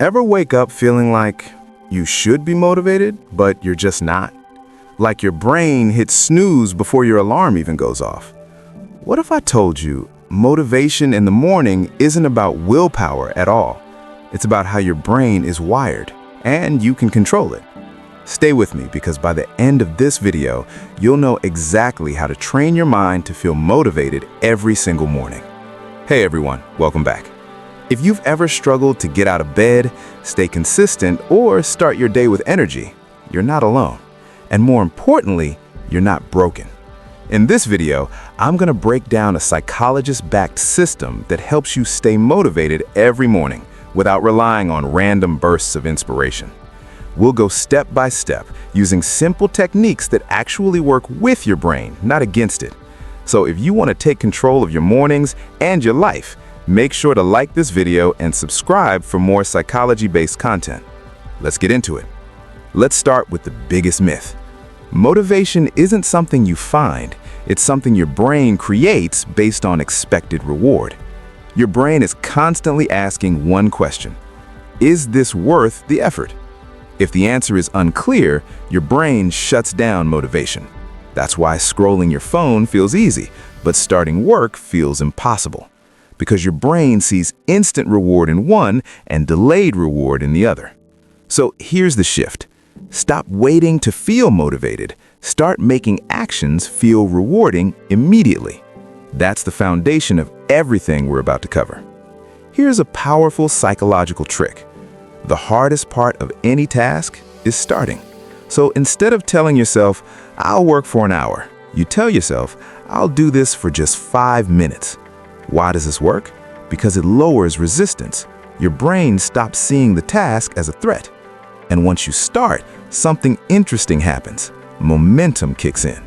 Ever wake up feeling like you should be motivated, but you're just not? Like your brain hits snooze before your alarm even goes off. What if I told you motivation in the morning isn't about willpower at all? It's about how your brain is wired, and you can control it. Stay with me, because by the end of this video, you'll know exactly how to train your mind to feel motivated every single morning. Hey everyone, welcome back. If you've ever struggled to get out of bed, stay consistent, or start your day with energy, you're not alone. And more importantly, you're not broken. In this video, I'm going to break down a psychologist-backed system that helps you stay motivated every morning without relying on random bursts of inspiration. We'll go step by step using simple techniques that actually work with your brain, not against it. So if you want to take control of your mornings and your life, make sure to like this video and subscribe for more psychology-based content. Let's get into it. Let's start with the biggest myth. Motivation isn't something you find, it's something your brain creates based on expected reward. Your brain is constantly asking one question: is this worth the effort? If the answer is unclear, your brain shuts down motivation. That's why scrolling your phone feels easy, but starting work feels impossible. Because your brain sees instant reward in one and delayed reward in the other. So here's the shift. Stop waiting to feel motivated. Start making actions feel rewarding immediately. That's the foundation of everything we're about to cover. Here's a powerful psychological trick. The hardest part of any task is starting. So instead of telling yourself, "I'll work for an hour," you tell yourself, "I'll do this for just 5 minutes." Why does this work? Because it lowers resistance. Your brain stops seeing the task as a threat. And once you start, something interesting happens. Momentum kicks in.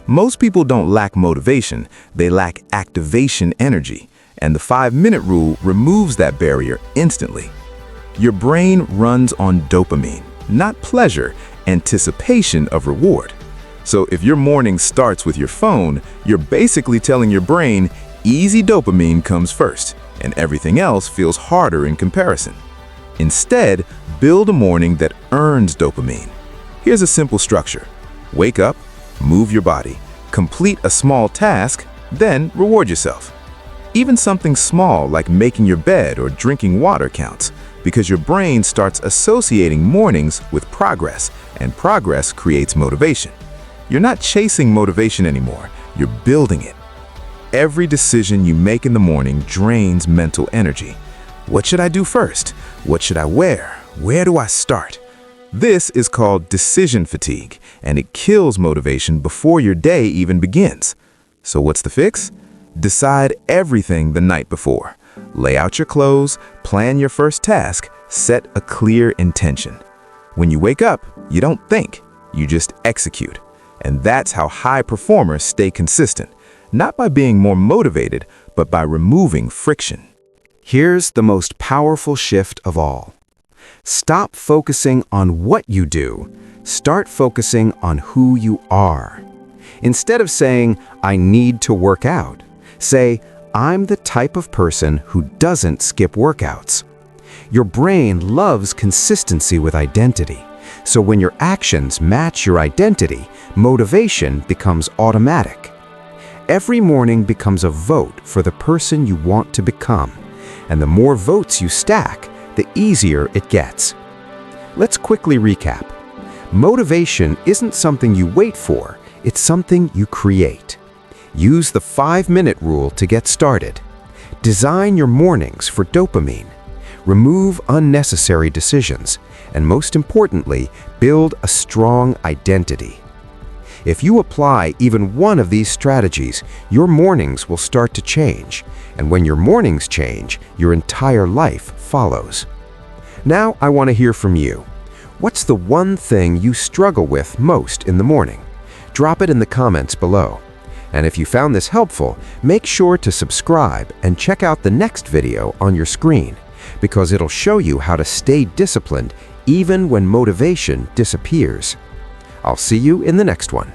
Most people don't lack motivation, they lack activation energy. And the 5-minute rule removes that barrier instantly. Your brain runs on dopamine, not pleasure, anticipation of reward. So if your morning starts with your phone, you're basically telling your brain, easy dopamine comes first, and everything else feels harder in comparison. Instead, build a morning that earns dopamine. Here's a simple structure. Wake up, move your body, complete a small task, then reward yourself. Even something small like making your bed or drinking water counts, because your brain starts associating mornings with progress, and progress creates motivation. You're not chasing motivation anymore, you're building it. Every decision you make in the morning drains mental energy. What should I do first? What should I wear? Where do I start? This is called decision fatigue, and it kills motivation before your day even begins. So what's the fix? Decide everything the night before. Lay out your clothes, plan your first task, set a clear intention. When you wake up, you don't think, you just execute. And that's how high performers stay consistent. Not by being more motivated, but by removing friction. Here's the most powerful shift of all. Stop focusing on what you do. Start focusing on who you are. Instead of saying, "I need to work out," say, "I'm the type of person who doesn't skip workouts." Your brain loves consistency with identity. So when your actions match your identity, motivation becomes automatic. Every morning becomes a vote for the person you want to become, and the more votes you stack, the easier it gets. Let's quickly recap. Motivation isn't something you wait for, it's something you create. Use the 5-minute rule to get started. Design your mornings for dopamine. Remove unnecessary decisions, and most importantly, build a strong identity. If you apply even one of these strategies, your mornings will start to change. And when your mornings change, your entire life follows. Now I want to hear from you. What's the one thing you struggle with most in the morning? Drop it in the comments below. And if you found this helpful, make sure to subscribe and check out the next video on your screen, because it'll show you how to stay disciplined even when motivation disappears. I'll see you in the next one.